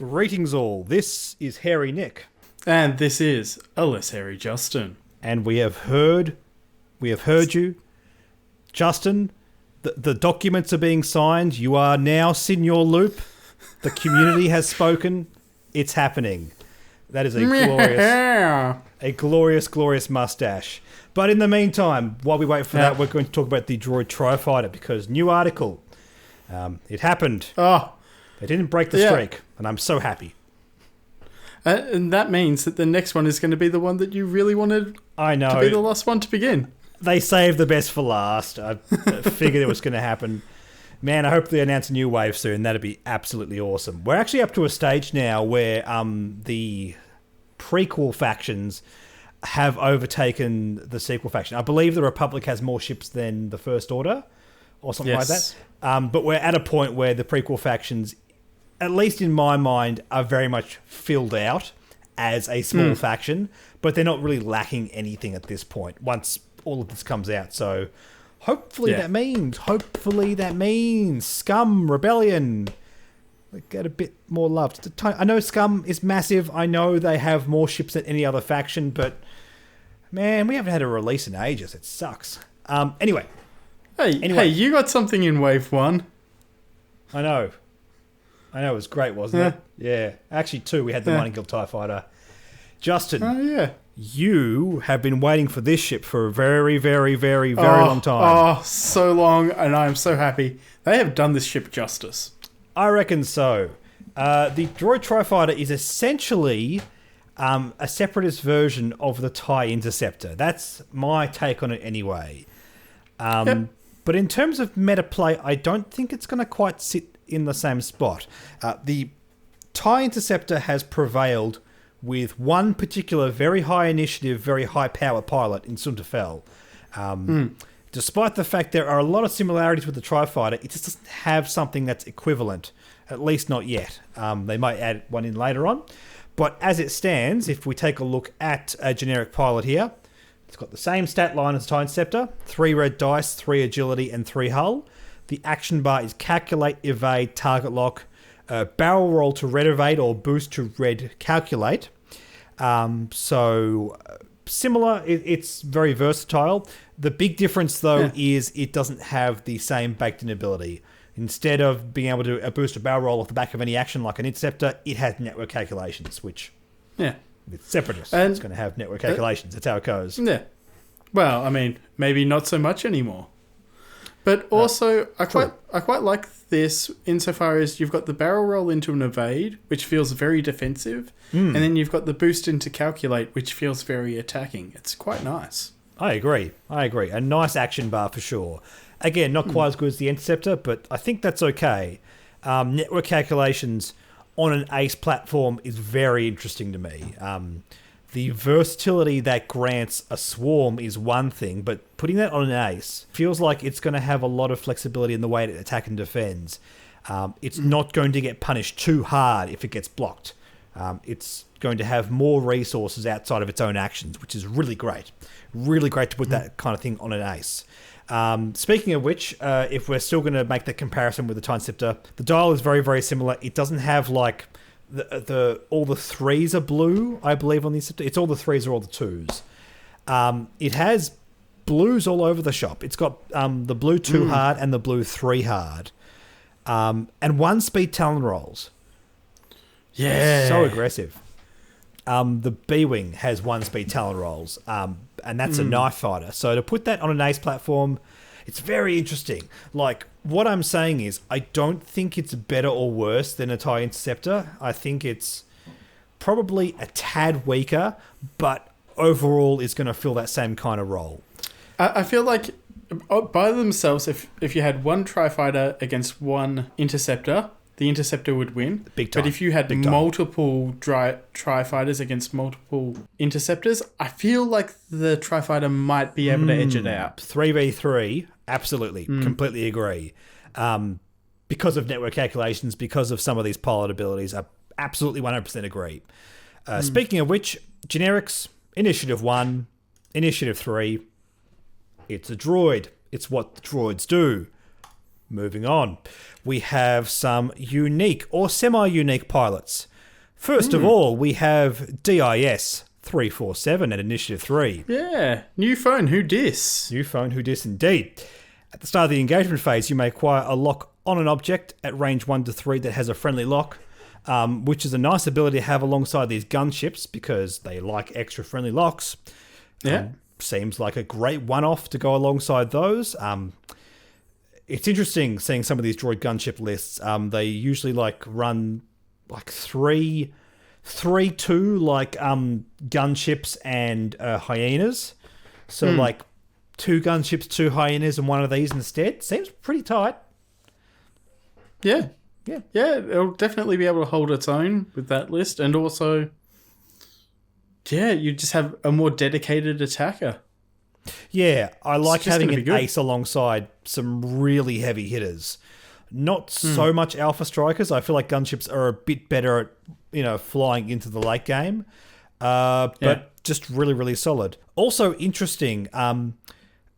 Greetings all, this is Hairy Nick. And this is a less hairy Justin. And we have heard you. Justin, the documents are being signed. You are now senior loop. The community has spoken. It's happening. That is a glorious mustache. But in the meantime, while we wait for that, we're going to talk about the Droid Trifighter because new article. It happened. Oh. They didn't break the streak, and I'm so happy. And that means that the next one is going to be the one that you really wanted to be the last one to begin. They saved the best for last. I figured it was going to happen. Man, I hope they announce a new wave soon. That'd be absolutely awesome. We're actually up to a stage now where the prequel factions have overtaken the sequel faction. I believe the Republic has more ships than the First Order or something like that. But we're at a point where the prequel factions, at least in my mind, are very much filled out as a small faction, but they're not really lacking anything at this point once all of this comes out. So hopefully that means Scum, Rebellion, get a bit more love. I know Scum is massive. I know they have more ships than any other faction, but man, we haven't had a release in ages. It sucks. Anyway, you got something in Wave 1. I know it was great, wasn't it? Yeah. Actually, 2, we had the Untitled Chapter. Justin, you have been waiting for this ship for a very, very, very, very long time. Oh, so long, and I'm so happy. They have done this ship justice. I reckon so. The Droid Trifighter is essentially a separatist version of the TIE Interceptor. That's my take on it anyway. But in terms of meta play, I don't think it's going to quite sit in the same spot. The TIE Interceptor has prevailed with one particular very high initiative, very high power pilot in Suntafel. Despite the fact there are a lot of similarities with the Trifighter, it just doesn't have something that's equivalent, at least not yet. They might add one in later on. But as it stands, if we take a look at a generic pilot here, it's got the same stat line as TIE Interceptor, 3 red dice, 3 agility, and 3 hull. The action bar is calculate, evade, target lock, barrel roll to red evade or boost to red calculate. So similar, it's very versatile. The big difference though is it doesn't have the same baked in ability. Instead of being able to boost a barrel roll off the back of any action like an Interceptor, it has network calculations, which it's separatist. It's going to have network calculations. That's how it goes. Yeah. Well, I mean, maybe not so much anymore. But also, I quite like this insofar as you've got the barrel roll into an evade, which feels very defensive, and then you've got the boost into calculate, which feels very attacking. It's quite nice. I agree. A nice action bar for sure. Again, not quite as good as the Interceptor, but I think that's okay. Network calculations on an ace platform is very interesting to me. The versatility that grants a swarm is one thing, but putting that on an ace feels like it's going to have a lot of flexibility in the way it attacks and defends. It's not going to get punished too hard if it gets blocked. It's going to have more resources outside of its own actions, which is really great. Really great to put that kind of thing on an ace. Speaking of which, if we're still going to make the comparison with the TIE Interceptor, the dial is very, very similar. It doesn't have like all the 3s are blue, I believe, on the Interceptor. It's all the 3s or all the 2s. It has blues all over the shop. It's got the blue 2 hard and the blue 3 hard. And 1-speed Talon rolls. Yeah. So aggressive. The B-Wing has 1-speed Talon rolls, and that's a knife fighter. So to put that on an ace platform, it's very interesting. Like, what I'm saying is, I don't think it's better or worse than a TIE Interceptor. I think it's probably a tad weaker, but overall is going to fill that same kind of role. I feel like by themselves, if you had one Trifighter against one Interceptor, the Interceptor would win. Big time. But if you had multiple Trifighters against multiple Interceptors, I feel like the Trifighter might be able to edge it out. 3v3, absolutely. Completely agree. Because of network calculations, because of some of these pilot abilities, I absolutely 100% agree. Speaking of which, generics, Initiative 1, Initiative 3, it's a droid. It's what the droids do. Moving on. We have some unique or semi-unique pilots. First of all, we have DIS 347 at Initiative 3. Yeah, new phone, who dis? New phone, who dis indeed. At the start of the engagement phase, you may acquire a lock on an object at range 1 to 3 that has a friendly lock, which is a nice ability to have alongside these gunships because they like extra friendly locks. Yeah. Seems like a great one-off to go alongside those. It's interesting seeing some of these droid gunship lists. They usually run three, two gunships and hyenas. So 2 gunships, 2 hyenas, and 1 of these instead. Seems pretty tight. Yeah. It'll definitely be able to hold its own with that list, and also, you just have a more dedicated attacker. Yeah, I like having an ace alongside some really heavy hitters. Not so much alpha strikers. I feel like gunships are a bit better at, flying into the late game. But just really, really solid. Also interesting,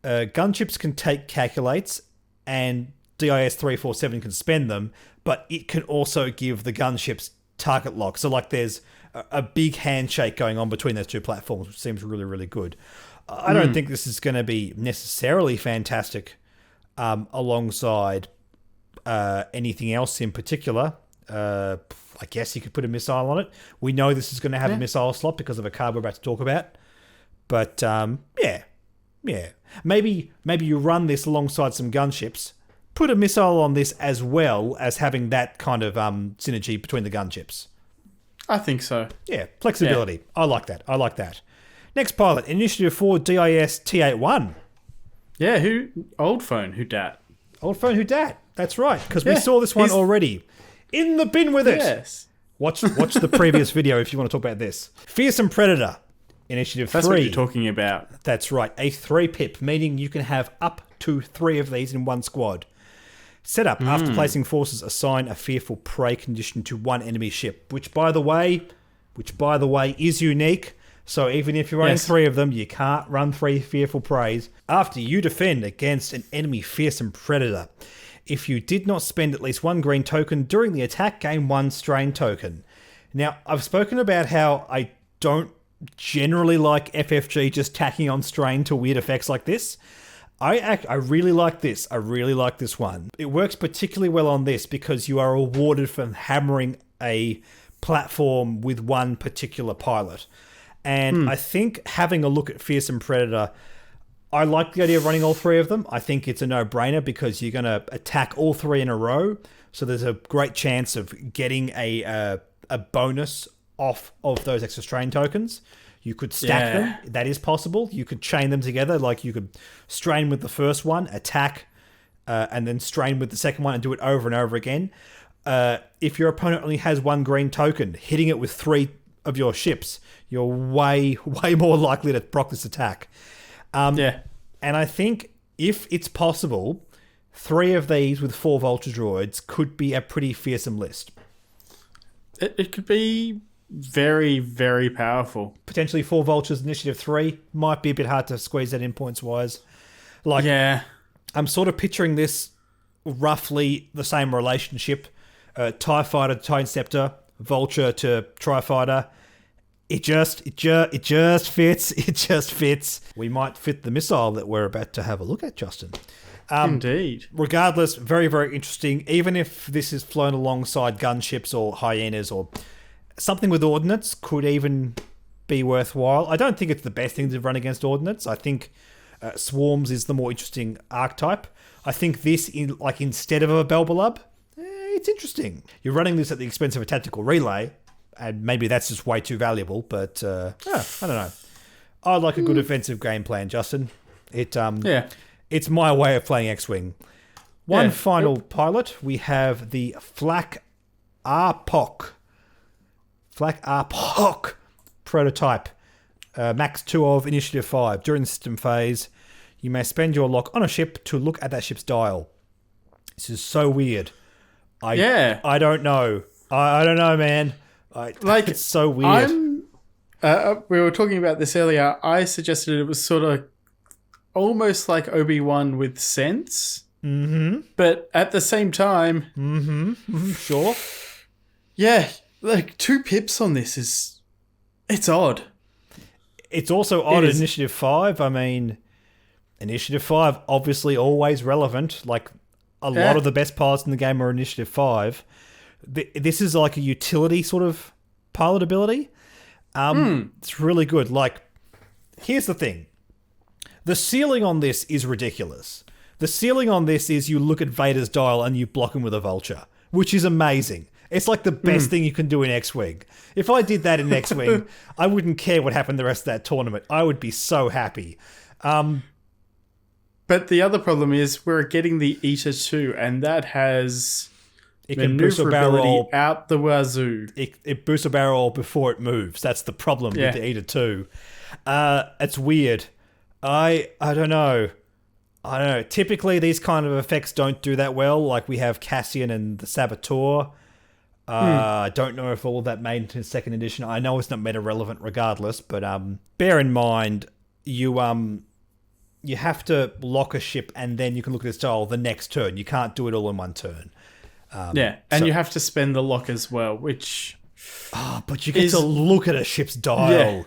gunships can take calculates and DIS 347 can spend them, but it can also give the gunships target lock. So there's a big handshake going on between those 2 platforms, which seems really, really good. I don't think this is going to be necessarily fantastic alongside anything else in particular. I guess you could put a missile on it. We know this is going to have a missile slot because of a card we're about to talk about. But maybe you run this alongside some gunships. Put a missile on this as well as having that kind of synergy between the gunships. I think so. Yeah, flexibility. Yeah. I like that. Next pilot, Initiative 4 DIS T81. Yeah, old phone, who dat? Old phone, who dat? That's right, because we saw this one already. In the bin with it. Yes. Watch the previous video if you want to talk about this. Fearsome Predator, Initiative 3. That's what you're talking about. That's right, a 3-pip, meaning you can have up to 3 of these in one squad. Set up after placing forces, assign a fearful prey condition to 1 enemy ship, which by the way is unique. So even if you're running 3 of them, you can't run 3 fearful preys. After you defend against an enemy fearsome predator, if you did not spend at least 1 green token during the attack, gain 1 strain token. Now, I've spoken about how I don't generally like FFG just tacking on strain to weird effects like this. I really like this. I really like this one. It works particularly well on this because you are rewarded for hammering a platform with 1 particular pilot. And I think having a look at Fearsome Predator, I like the idea of running all 3 of them. I think it's a no-brainer because you're going to attack all 3 in a row. So there's a great chance of getting a bonus off of those extra strain tokens. You could stack them. That is possible. You could chain them together. You could strain with the first one, attack, and then strain with the second one and do it over and over again. If your opponent only has 1 green token, hitting it with 3 of your ships, you're way more likely to proc this attack. And I think if it's possible, 3 of these with 4 Vulture Droids could be a pretty fearsome list. It could be very, very powerful. Potentially 4 Vultures, Initiative 3. Might be a bit hard to squeeze that in points-wise. I'm sort of picturing this roughly the same relationship. TIE Fighter to TIE Interceptor, Vulture to Trifighter. It just fits. It just fits. We might fit the missile that we're about to have a look at, Justin. Indeed. Regardless, very, very interesting. Even if this is flown alongside gunships or hyenas or something with ordnance could even be worthwhile. I don't think it's the best thing to run against ordnance. I think swarms is the more interesting archetype. I think this, instead of a Belbalub, it's interesting. You're running this at the expense of a tactical relay, and maybe that's just way too valuable, but I don't know. I like a good offensive game plan, Justin. It's my way of playing X-Wing. One final pilot, we have the Flak Arpok. Flak Arpok prototype. Max 2 of Initiative 5. During the system phase, you may spend your lock on a ship to look at that ship's dial. This is so weird. I don't know. I don't know, man. It's so weird. We were talking about this earlier. I suggested it was sort of almost like Obi-Wan with sense. Mm-hmm. But at the same time... Mm-hmm. Sure. Yeah. like 2 pips on this is... It's odd. It's also odd at Initiative 5. I mean, Initiative 5, obviously always relevant. Like, a lot of the best pilots in the game are Initiative 5. This is like a utility sort of pilot ability. It's really good. Like, here's the thing. The ceiling on this is ridiculous. The ceiling on this is you look at Vader's dial and you block him with a vulture, which is amazing. It's like the best thing you can do in X-Wing. If I did that in X-Wing, I wouldn't care what happened the rest of that tournament. I would be so happy. But the other problem is we're getting the Eta 2, and that has it can boost a barrel out the wazoo. It boosts a barrel before it moves. That's the problem with the Eta 2. It's weird. I don't know. Typically, these kind of effects don't do that well. Like we have Cassian and the Saboteur. I don't know if all of that made into the 2nd edition. I know it's not meta relevant regardless, but bear in mind you have to lock a ship and then you can look at its dial the next turn. You can't do it all in one turn. And you have to spend the lock as well, which... but you get to look at a ship's dial. Yeah.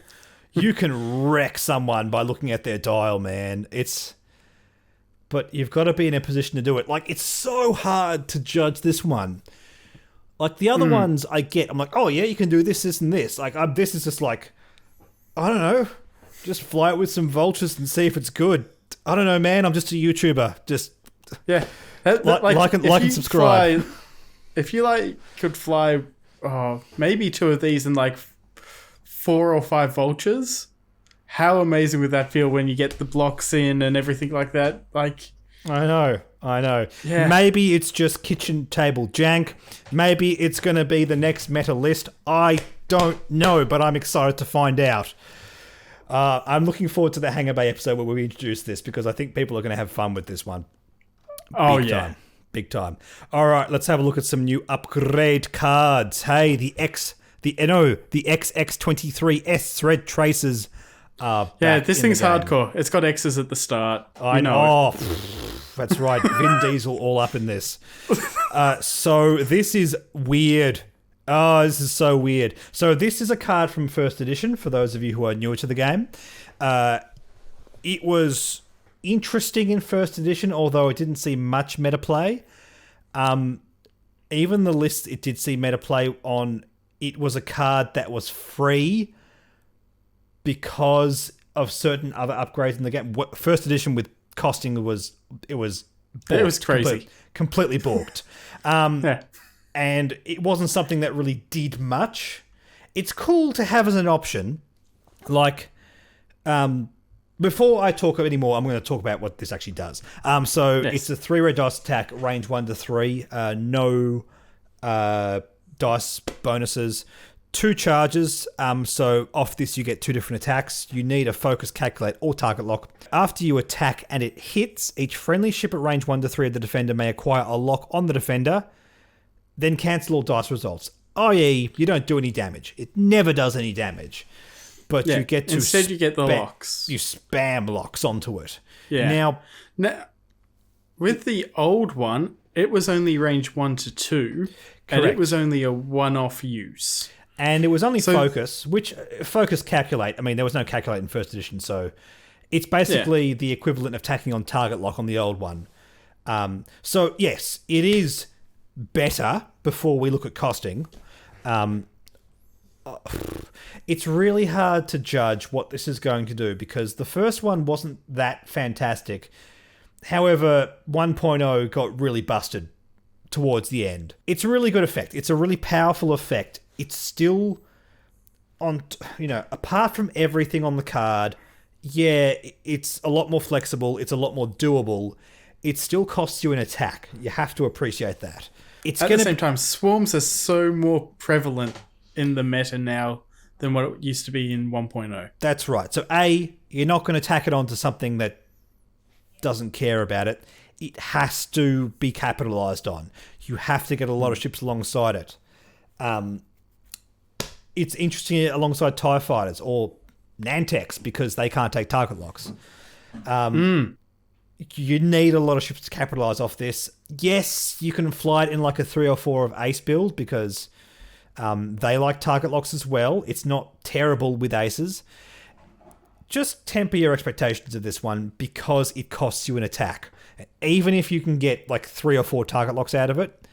You can wreck someone by looking at their dial, man. But you've got to be in a position to do it. Like, it's so hard to judge this one. Like, the other ones I get, I'm like, oh, yeah, you can do this, this, and this. Like, this is just like, I don't know, just fly it with some vultures and see if it's good. I don't know, man. I'm just a YouTuber. Just like and subscribe. If you, could fly maybe 2 of these and, 4 or 5 vultures, how amazing would that feel when you get the blocks in and everything like that? I know. Yeah. Maybe it's just kitchen table jank. Maybe it's going to be the next meta list. I don't know, but I'm excited to find out. I'm looking forward to the Hangar Bay episode where we introduce this because I think people are going to have fun with this one. Big time. All right, let's have a look at some new upgrade cards. Hey, the XX23S thread tracers. This thing's hardcore. It's got X's at the start. I know. That's right. Vin Diesel all up in this. So this is weird. Oh, this is so weird. So this is a card from 1st edition, for those of you who are newer to the game. It was interesting in 1st edition, although it didn't see much meta play. Even the list it did see meta play on, it was a card that was free because of certain other upgrades in the game. 1st edition with costing was crazy. Completely balked. And it wasn't something that really did much. It's cool to have as an option. Before I talk anymore, I'm going to talk about what this actually does. It's a 3 red dice attack, range 1 to 3, no dice bonuses, 2 charges. So off this, you get 2 different attacks. You need a focus, calculate, or target lock. After you attack and it hits, each friendly ship at range 1 to 3 of the defender may acquire a lock on the defender, then cancel all dice results. i.e., you don't do any damage. It never does any damage. But you get to... Instead, you get the locks. You spam locks onto it. Yeah. Now, with the old one, it was only range 1 to 2. Correct. And it was only a one-off use. And it was only focus, which... Focus calculate. I mean, there was no calculate in 1st edition, so... It's basically the equivalent of tacking on target lock on the old one. So, yes, it is better before we look at costing. It's really hard to judge what this is going to do because the first one wasn't that fantastic. However, 1.0 got really busted towards the end. It's a really good effect. It's a really powerful effect. It's still on, apart from everything on the card, it's a lot more flexible. It's a lot more doable. It still costs you an attack. You have to appreciate that. At the same time, swarms are so more prevalent in the meta now than what it used to be in 1.0. That's right. So you're not going to tack it onto something that doesn't care about it. It has to be capitalized on. You have to get a lot of ships alongside it. It's interesting alongside TIE fighters or Nantex because they can't take target locks. You need a lot of ships to capitalize off this. Yes, you can fly it in like a 3 or 4 of Ace build because They like target locks as well. It's not terrible with aces. Just temper your expectations of this one because it costs you an attack. Even if you can get like 3 or 4 target locks out of it,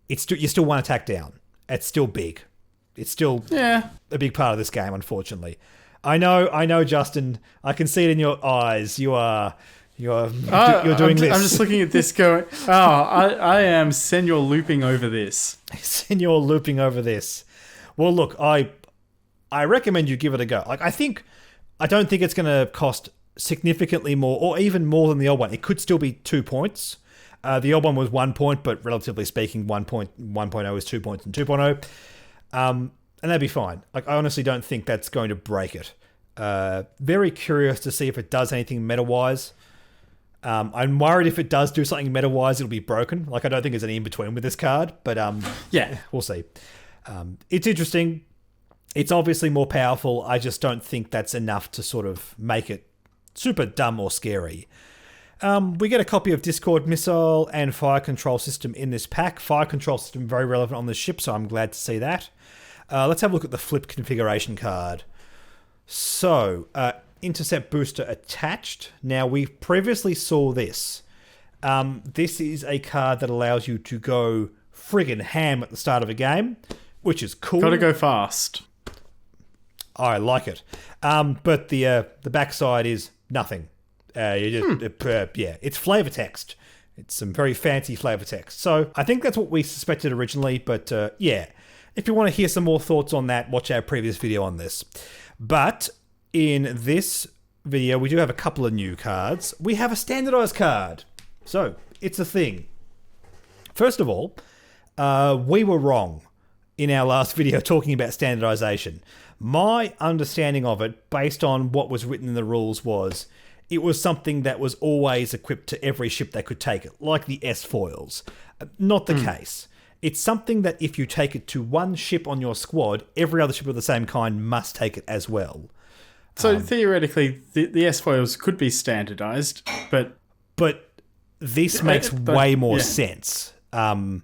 you're still 1 attack down. It's still big. It's still a big part of this game, unfortunately. I know, Justin. I can see it in your eyes. You're doing this. I'm just looking at this going, I am senor looping over this. Senor looping over this. Well, look, I recommend you give it a go. Like, I don't think it's going to cost significantly more or even more than the old one. It could still be 2 points. The old one was 1 point, but relatively speaking, 1.0 is 2 points and 2.0. And that'd be fine. Like, I honestly don't think that's going to break it. Very curious to see if it does anything meta-wise. I'm worried if it does do something meta-wise, it'll be broken. Like, I don't think there's any in-between with this card, but we'll see. It's interesting. It's obviously more powerful. I just don't think that's enough to sort of make it super dumb or scary. We get a copy of Discord Missile and Fire Control System in this pack. Fire Control System very relevant on the ship, so I'm glad to see that. Let's have a look at the flip configuration card. So, Intercept Booster attached. Now, we previously saw this. This is a card that allows you to go friggin' ham at the start of a game, which is cool. Gotta go fast. I like it. But the backside is nothing. It's flavor text. It's some very fancy flavor text. So I think that's what we suspected originally, but if you want to hear some more thoughts on that, watch our previous video on this. But in this video, we do have a couple of new cards. We have a standardized card. So it's a thing. First of all, we were wrong in our last video talking about standardization. My understanding of it, based on what was written in the rules, was it was something that was always equipped to every ship that could take it, like the S-foils. Not the case. It's something that if you take it to one ship on your squad, every other ship of the same kind must take it as well. So theoretically, the S-foils could be standardized, but this makes way more sense. I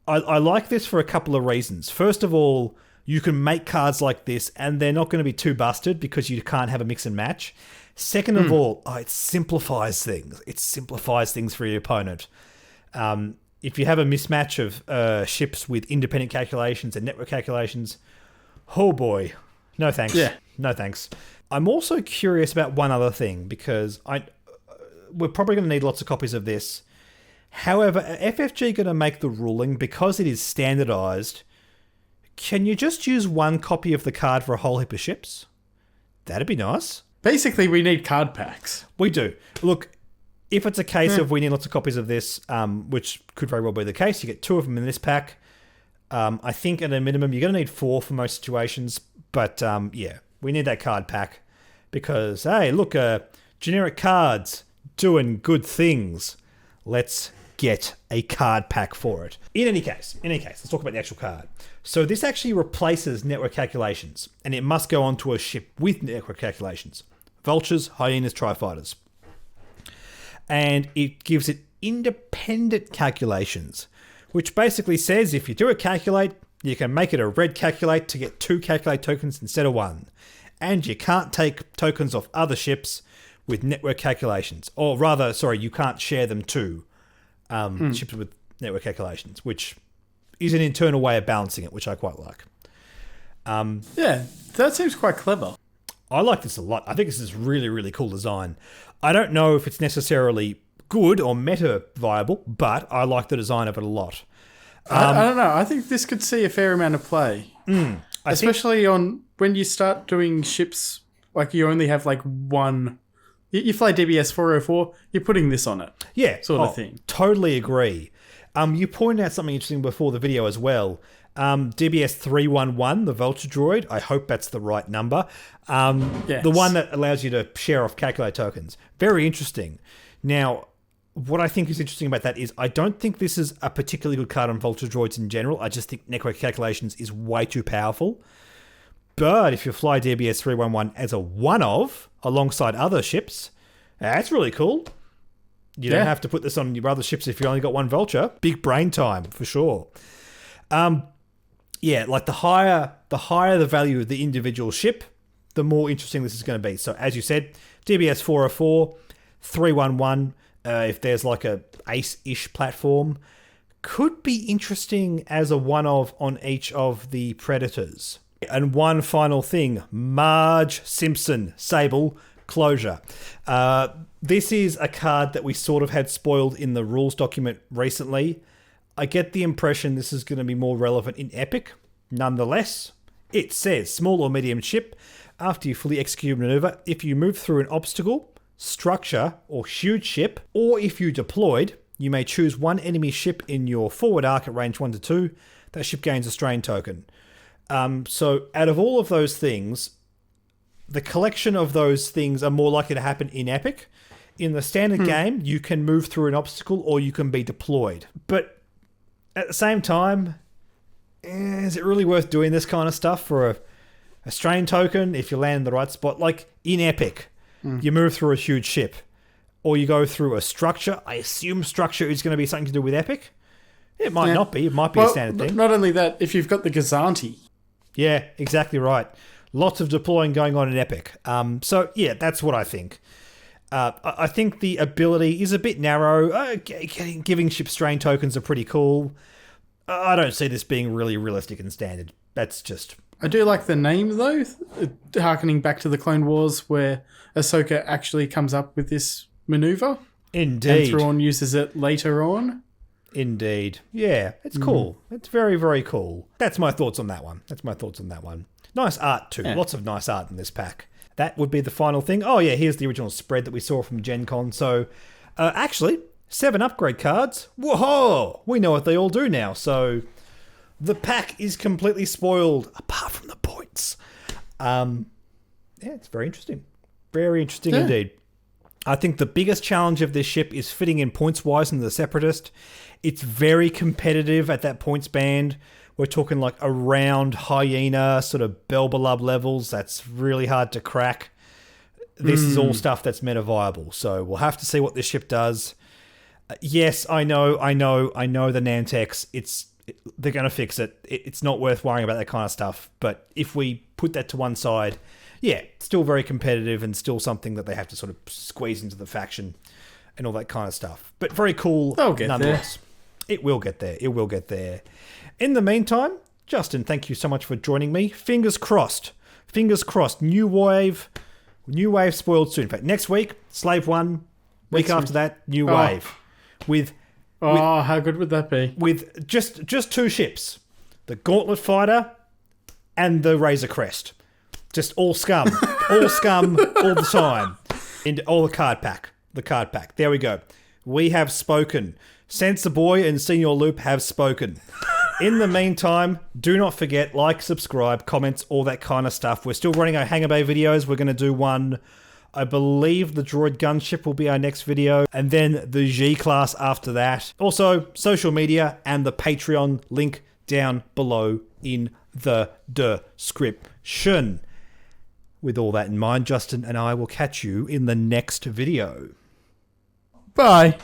like this for a couple of reasons. First of all, you can make cards like this and they're not going to be too busted because you can't have a mix and match. Second of all, it simplifies things. It simplifies things for your opponent. If you have a mismatch of ships with independent calculations and network calculations, oh boy, no thanks. Yeah. No thanks. I'm also curious about one other thing because we're probably going to need lots of copies of this. However, FFG going to make the ruling because it is standardized. Can you just use one copy of the card for a whole heap of ships? That'd be nice. Basically, we need card packs. We do. Look, if it's a case of we need lots of copies of this, which could very well be the case, you get 2 of them in this pack. I think at a minimum, you're going to need 4 for most situations. But we need that card pack because, hey, look, generic cards doing good things. Let's get a card pack for it. In any case, let's talk about the actual card. So this actually replaces network calculations, and it must go onto a ship with network calculations. Vultures, Hyenas, Trifighters. And it gives it independent calculations, which basically says if you do a calculate, you can make it a red calculate to get 2 calculate tokens instead of 1. And you can't take tokens off other ships with network calculations. Or rather, sorry, you can't share them to ships with network calculations, which is an internal way of balancing it, which I quite like. That seems quite clever. I like this a lot. I think this is really, really cool design. I don't know if it's necessarily good or meta viable, but I like the design of it a lot. I don't know. I think this could see a fair amount of play. Especially on when you start doing ships, like you only have like one. You fly DBS 404, you're putting this on it. Yeah. Sort of thing. Totally agree. You pointed out something interesting before the video as well. DBS 311, the Vulture Droid. I hope that's the right number. Yes. The one that allows you to share off calculate tokens. Very interesting. Now, what I think is interesting about that is I don't think this is a particularly good card on Vulture Droids in general. I just think network calculations is way too powerful. But if you fly DBS 311 as a one-of alongside other ships, that's really cool. You don't have to put this on your other ships if you only got one Vulture. Big brain time, for sure. yeah, like the higher the value of the individual ship, the more interesting this is going to be. So as you said, DBS 404, 311, if there's like a ace-ish platform, could be interesting as a one-of on each of the Predators. And one final thing, Marge Simpson, Sable, Closure. This is a card that we sort of had spoiled in the rules document recently. I get the impression this is going to be more relevant in Epic. Nonetheless, it says, small or medium ship, after you fully execute a maneuver, if you move through an obstacle, structure, or huge ship, or if you deployed, you may choose one enemy ship in your forward arc at range 1 to 2. That ship gains a strain token. So out of all of those things, the collection of those things are more likely to happen in Epic. In the standard game, you can move through an obstacle or you can be deployed. But at the same time, is it really worth doing this kind of stuff for a strain token if you land in the right spot? Like in Epic, you move through a huge ship or you go through a structure. I assume structure is going to be something to do with Epic. It might not be. It might be a standard thing. Not only that, if you've got the Gazanti. Yeah, exactly right. Lots of deploying going on in Epic. So, yeah, that's what I think. I think the ability is a bit narrow. Giving ship strain tokens are pretty cool. I don't see this being really realistic and standard. That's just... I do like the name, though, harkening back to the Clone Wars, where Ahsoka actually comes up with this maneuver. Indeed. And Thrawn uses it later on. Indeed. Yeah, it's cool. It's very, very cool. That's my thoughts on that one. Nice art, too. Yeah. Lots of nice art in this pack. That would be the final thing. Oh, yeah, here's the original spread that we saw from Gen Con. So, actually, 7 upgrade cards. Whoa! We know what they all do now. So, the pack is completely spoiled, apart from the points. Yeah, it's very interesting. Very interesting indeed. I think the biggest challenge of this ship is fitting in points-wise into the Separatist. It's very competitive at that points band. We're talking like around Hyena, sort of Belbalub levels. That's really hard to crack. This is all stuff that's meta viable. So we'll have to see what this ship does. Yes, I know the Nantex. They're going to fix it. It's not worth worrying about that kind of stuff. But if we put that to one side, yeah, still very competitive and still something that they have to sort of squeeze into the faction and all that kind of stuff. But very cool nonetheless. It will get there. In the meantime, Justin, thank you so much for joining me. Fingers crossed. New wave spoiled soon. In fact, next week, Slave 1. Week after that, New Wave. How good would that be? With just 2 ships. The Gauntlet Fighter and the Razor Crest. Just all scum. all the time. And all the card pack. There we go. We have spoken. Sensor Boy and Senior Loop have spoken. In the meantime, do not forget, like, subscribe, comments, all that kind of stuff. We're still running our Hangar Bay videos. We're going to do one, I believe the Droid gunship will be our next video, and then the G-Class after that. Also, social media and the Patreon link down below in the description. With all that in mind, Justin and I will catch you in the next video. Bye.